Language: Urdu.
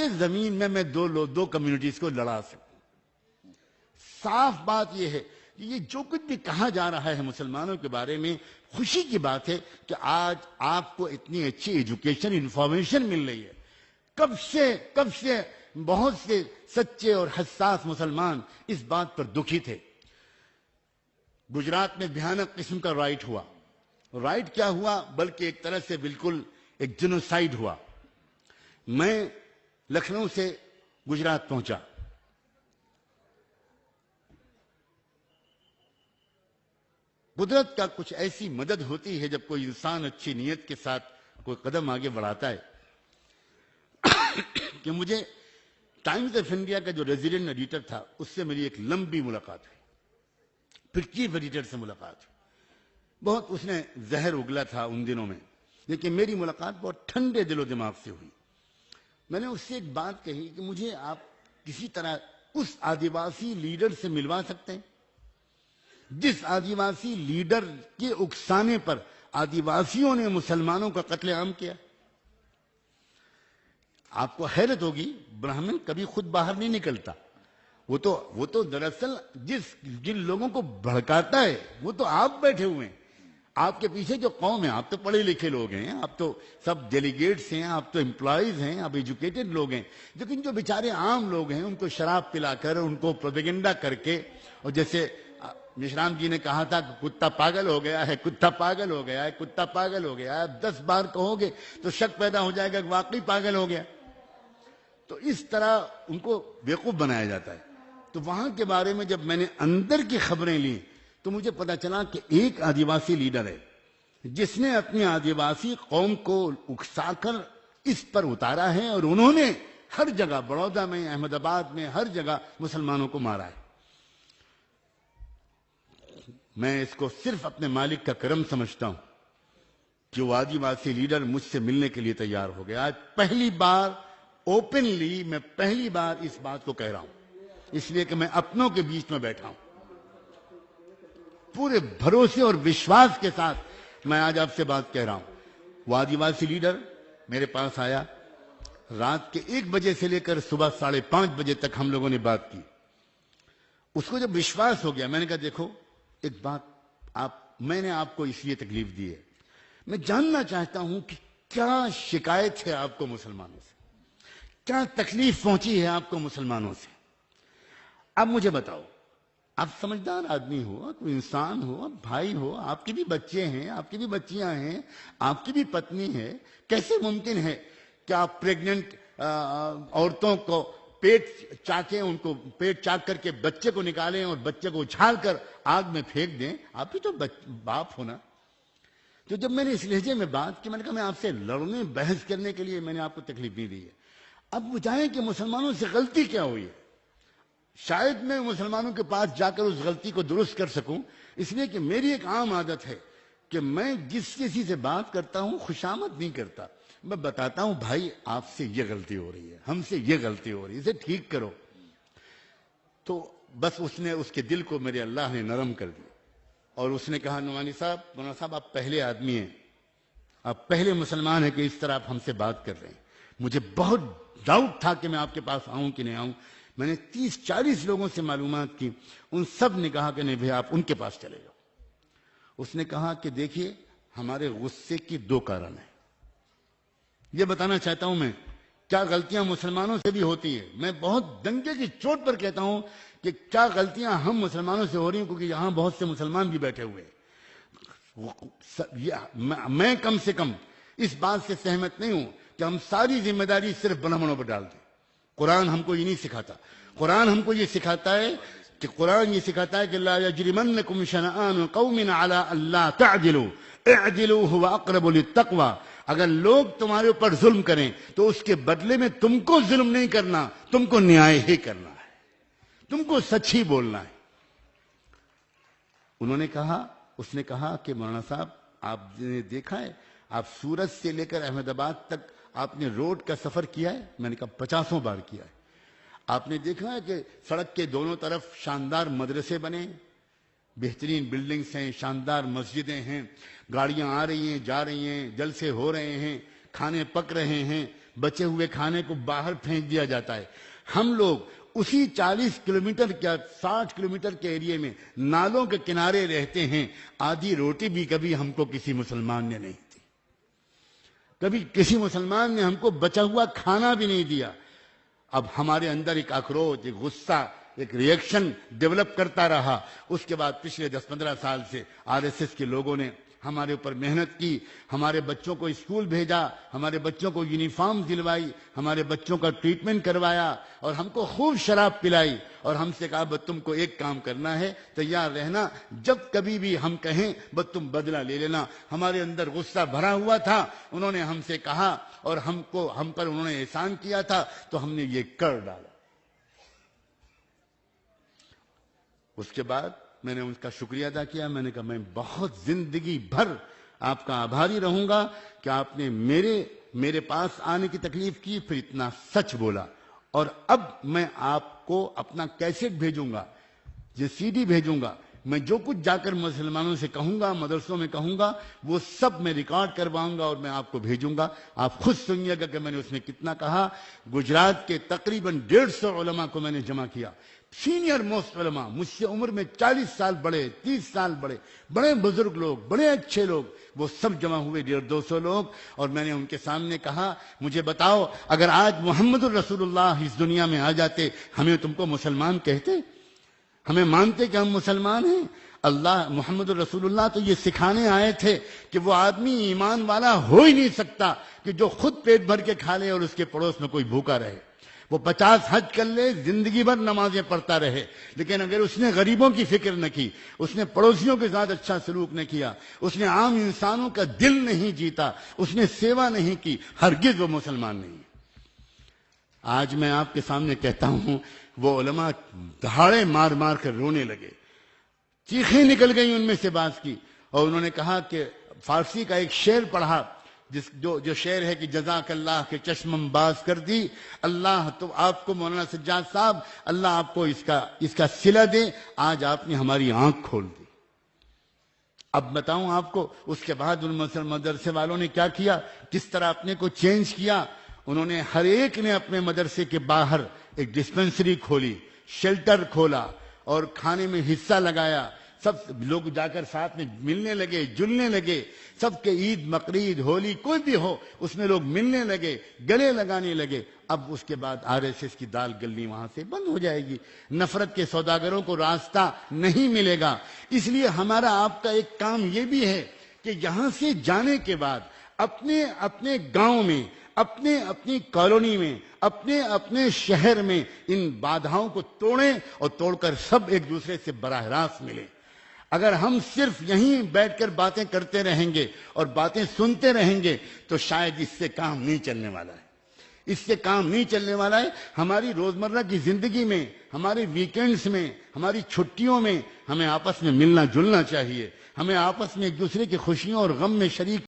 آدھے زمین میں دو کمیونٹیز کو لڑا سکوں. صاف بات یہ ہے کہ یہ جو کچھ بھی کہا جا رہا ہے مسلمانوں کے بارے میں، خوشی کی بات ہے کہ آج آپ کو اتنی اچھی ایجوکیشن انفارمیشن مل رہی ہے. کب سے بہت سے سچے اور حساس مسلمان اس بات پر دکھی تھے. گجرات میں بھیانک قسم کا رائٹ ہوا. رائٹ کیا ہوا، بلکہ ایک طرح سے بالکل ایک جنوسائیڈ ہوا. میں لکھنؤ سے گجرات پہنچا. قدرت کا کچھ ایسی مدد ہوتی ہے جب کوئی انسان اچھی نیت کے ساتھ کوئی قدم آگے بڑھاتا ہے کہ مجھے ٹائمز آف انڈیا کا جو ریزیڈنٹ ایڈیٹر تھا اس سے میری ایک لمبی ملاقات ہوئی. پھر چیف ایڈیٹر سے ملاقات ہوئی. بہت اس نے زہر اگلا تھا ان دنوں میں، لیکن میری ملاقات بہت ٹھنڈے دل و دماغ سے ہوئی. میں نے اس سے ایک بات کہی کہ مجھے آپ کسی طرح اس آدیواسی لیڈر سے ملوا سکتے ہیں جس آدیواسی لیڈر کے اکسانے پر آدیواسیوں نے مسلمانوں کا قتل عام کیا. آپ کو حیرت ہوگی، برہمن کبھی خود باہر نہیں نکلتا. وہ تو دراصل جن لوگوں کو بھڑکاتا ہے وہ تو آپ بیٹھے ہوئے ہیں. آپ کے پیچھے جو قوم ہے، آپ تو پڑھے لکھے لوگ ہیں، آپ تو سب ڈیلیگیٹس ہیں، آپ تو امپلائیز ہیں، آپ ایجوکیٹڈ لوگ ہیں. لیکن جو بیچارے عام لوگ ہیں ان کو شراب پلا کر، ان کو پروپیگنڈا کر کے، اور جیسے مشرام جی نے کہا تھا کہ کتا پاگل ہو گیا ہے، کتا پاگل ہو گیا ہے، کتا پاگل ہو گیا ہے. 10 بار کہو گے تو شک پیدا ہو جائے گا کہ واقعی پاگل ہو گیا. تو اس طرح ان کو بیوقوف بنایا جاتا ہے. تو وہاں کے بارے میں جب میں نے اندر کی خبریں لی تو مجھے پتا چلا کہ ایک آدیواسی لیڈر ہے جس نے اپنی آدیواسی قوم کو اکسا کر اس پر اتارا ہے، اور انہوں نے ہر جگہ، بڑودہ میں، احمد آباد میں، ہر جگہ مسلمانوں کو مارا ہے. میں اس کو صرف اپنے مالک کا کرم سمجھتا ہوں کہ وہ آدیواسی لیڈر مجھ سے ملنے کے لیے تیار ہو گیا. آج پہلی بار اوپنلی میں پہلی بار اس بات کو کہہ رہا ہوں، اس لیے کہ میں اپنوں کے بیچ میں بیٹھا ہوں. پورے بھروسے اور وشواس کے ساتھ میں آج آپ سے بات کہہ رہا ہوں. وہ آدیواسی لیڈر میرے پاس آیا. رات کے 1 بجے سے لے کر صبح 5:30 بجے تک ہم لوگوں نے بات کی. اس کو جب وشواس ہو گیا، میں نے کہا دیکھو ایک بات، میں نے آپ کو اس لیے تکلیف دی ہے، میں جاننا چاہتا ہوں کہ کیا شکایت ہے آپ کو مسلمانوں سے، کیا تکلیف پہنچی ہے آپ کو مسلمانوں سے. اب مجھے بتاؤ، آپ سمجھدار آدمی ہو، کوئی انسان ہو، آپ بھائی ہو، آپ کے بھی بچے ہیں، آپ کی بھی بچیاں ہیں، آپ کی بھی پتنی ہے. کیسے ممکن ہے کہ آپ پریگننٹ عورتوں کو پیٹ چاکیں، ان کو پیٹ چاک کر کے بچے کو نکالیں اور بچے کو اچھال کر آگ میں پھینک دیں؟ آپ بھی تو باپ ہونا. تو جب میں نے اس لہجے میں بات کی، میں نے کہا میں آپ سے لڑنے بحث کرنے کے لیے میں نے آپ کو تکلیف نہیں دی ہے. اب بتائیں کہ مسلمانوں سے غلطی کیا ہوئی ہے. شاید میں مسلمانوں کے پاس جا کر اس غلطی کو درست کر سکوں، اس لیے کہ میری ایک عام عادت ہے کہ میں جس کسی سے بات کرتا ہوں خوشامد نہیں کرتا. میں بتاتا ہوں بھائی آپ سے یہ غلطی ہو رہی ہے، ہم سے یہ غلطی ہو رہی ہے، اسے ٹھیک کرو. تو بس اس کے دل کو میرے اللہ نے نرم کر دیا، اور اس نے کہا نعمانی صاحب، مولانا صاحب آپ پہلے آدمی ہیں، آپ پہلے مسلمان ہیں کہ اس طرح آپ ہم سے بات کر رہے ہیں. مجھے بہت ڈاؤٹ تھا کہ میں آپ کے پاس آؤں کہ نہیں آؤں. میں نے 30-40 لوگوں سے معلومات کی، ان سب نے کہا کہ نہیں بھائی آپ ان کے پاس چلے جاؤ. اس نے کہا کہ دیکھیے ہمارے غصے کی 2 کارن ہیں. یہ بتانا چاہتا ہوں میں، کیا غلطیاں مسلمانوں سے بھی ہوتی ہیں. میں بہت ڈنکے کی چوٹ پر کہتا ہوں کہ کیا غلطیاں ہم مسلمانوں سے ہو رہی ہیں، کیونکہ یہاں بہت سے مسلمان بھی بیٹھے ہوئے ہیں. میں کم سے کم اس بات سے سہمت نہیں ہوں کہ ہم ساری ذمہ داری صرف برہمنوں پر ڈال دیں. قرآن ہم کو یہ نہیں سکھاتا. قرآن ہم کو یہ سکھاتا ہے کہ لا یجرمنکم شنآن قوم علی الا تعدلوا اعدلوا هو اقرب للتقوى. اگر لوگ تمہارے اوپر ظلم کریں تو اس کے بدلے میں تم کو ظلم نہیں کرنا، تم کو نیائے ہی کرنا ہے، تم کو سچ ہی بولنا ہے. اس نے کہا کہ مولانا صاحب آپ نے دیکھا ہے، آپ سورت سے لے کر احمد آباد تک آپ نے روڈ کا سفر کیا ہے؟ میں نے کہا 50 بار کیا ہے. آپ نے دیکھا ہے کہ سڑک کے دونوں طرف شاندار مدرسے بنے، بہترین بلڈنگز ہیں، شاندار مسجدیں ہیں، گاڑیاں آ رہی ہیں جا رہی ہیں، جلسے ہو رہے ہیں، کھانے پک رہے ہیں، بچے ہوئے کھانے کو باہر پھینک دیا جاتا ہے. ہم لوگ اسی 40 کلومیٹر کیا 60 کلومیٹر کے ایریے میں نالوں کے کنارے رہتے ہیں. آدھی روٹی بھی کبھی ہم کو کسی مسلمان نے نہیں دی. کبھی کسی مسلمان نے ہم کو بچا ہوا کھانا بھی نہیں دیا. اب ہمارے اندر ایک اکروچ، ایک غصہ، ایک ریئیکشن ڈیولپ کرتا رہا. اس کے بعد پچھلے 10-15 سال سے RSS کے لوگوں نے ہمارے اوپر محنت کی، ہمارے بچوں کو اسکول بھیجا، ہمارے بچوں کو یونیفارم دلوائی، ہمارے بچوں کا ٹریٹمنٹ کروایا اور ہم کو خوب شراب پلائی اور ہم سے کہا بس تم کو ایک کام کرنا ہے، تیار رہنا، جب کبھی بھی ہم کہیں بس تم بدلہ لے لینا. ہمارے اندر غصہ بھرا ہوا تھا. انہوں نے ہم سے کہا اور ہم پر انہوں نے احسان کیا تھا تو ہم نے یہ کر ڈالا. اس کے بعد میں نے ان کا شکریہ ادا کیا. میں نے کہا میں بہت زندگی بھر آپ کا آبھاری رہوں گا کہ آپ نے میرے پاس آنے کی تکلیف کی، پھر اتنا سچ بولا. اور اب میں آپ کو اپنا کیسٹ بھیجوں گا، یہ CD بھیجوں گا. میں جو کچھ جا کر مسلمانوں سے کہوں گا، مدرسوں میں کہوں گا، وہ سب میں ریکارڈ کرواؤں گا اور میں آپ کو بھیجوں گا. آپ خود سنیے گا کہ میں نے اس میں کتنا کہا. گجرات کے تقریباً 150 علماء کو میں نے جمع کیا. سینئر موسٹ علماء، مجھ سے عمر میں 40 سال بڑے، 30 سال بڑے، بڑے بزرگ لوگ، بڑے اچھے لوگ، وہ سب جمع ہوئے 150-200 لوگ. اور میں نے ان کے سامنے کہا مجھے بتاؤ اگر آج محمد الرسول اللہ اس دنیا میں آ جاتے، ہمیں تم کو مسلمان کہتے؟ ہمیں مانتے کہ ہم مسلمان ہیں؟ اللہ محمد الرسول اللہ تو یہ سکھانے آئے تھے کہ وہ آدمی ایمان والا ہو ہی نہیں سکتا کہ جو خود پیٹ بھر کے کھا لے اور اس کے پڑوس میں کوئی بھوکا رہے. وہ 50 حج کر لے، زندگی بھر نمازیں پڑھتا رہے، لیکن اگر اس نے غریبوں کی فکر نہ کی، اس نے پڑوسیوں کے ساتھ اچھا سلوک نہ کیا، اس نے عام انسانوں کا دل نہیں جیتا، اس نے سیوا نہیں کی، ہرگز وہ مسلمان نہیں. آج میں آپ کے سامنے کہتا ہوں وہ علماء دہاڑے مار مار کر رونے لگے، چیخیں نکل گئی ان میں سے بعض کی. اور انہوں نے کہا کہ فارسی کا ایک شعر پڑھا جو شعر ہے کہ جزاک اللہ کے چشمم باز کر دی. اللہ تو آپ کو مولانا سجاد صاحب، اللہ آپ کو اس کا صلہ دے، آج آپ نے ہماری آنکھ کھول دی. اب بتاؤں آپ کو اس کے بعد ان مدرسے والوں نے کیا کیا، کس طرح اپنے کو چینج کیا. انہوں نے ہر ایک نے اپنے مدرسے کے باہر ایک ڈسپنسری کھولی، شیلٹر کھولا اور کھانے میں حصہ لگایا. سب لوگ جا کر ساتھ میں ملنے لگے، جلنے لگے. سب کے عید، بقرعید، ہولی کوئی بھی ہو اس میں لوگ ملنے لگے، گلے لگانے لگے. اب اس کے بعد RSS کی دال گلنی وہاں سے بند ہو جائے گی. نفرت کے سوداگروں کو راستہ نہیں ملے گا. اس لیے ہمارا آپ کا ایک کام یہ بھی ہے کہ یہاں سے جانے کے بعد اپنے گاؤں میں، اپنی کالونی میں، اپنے شہر میں ان بادھاؤں کو توڑیں اور توڑ کر سب ایک دوسرے سے براہ راست ملیں. اگر ہم صرف یہیں بیٹھ کر باتیں کرتے رہیں گے اور باتیں سنتے رہیں گے تو شاید اس سے کام نہیں چلنے والا ہے. اس سے کام نہیں چلنے والا ہے. ہماری روزمرہ کی زندگی میں، ہمارے ویکینڈز میں، ہماری چھٹیوں میں ہمیں آپس میں ملنا جلنا چاہیے. ہمیں آپس میں ایک دوسرے کی خوشیوں اور غم میں شریک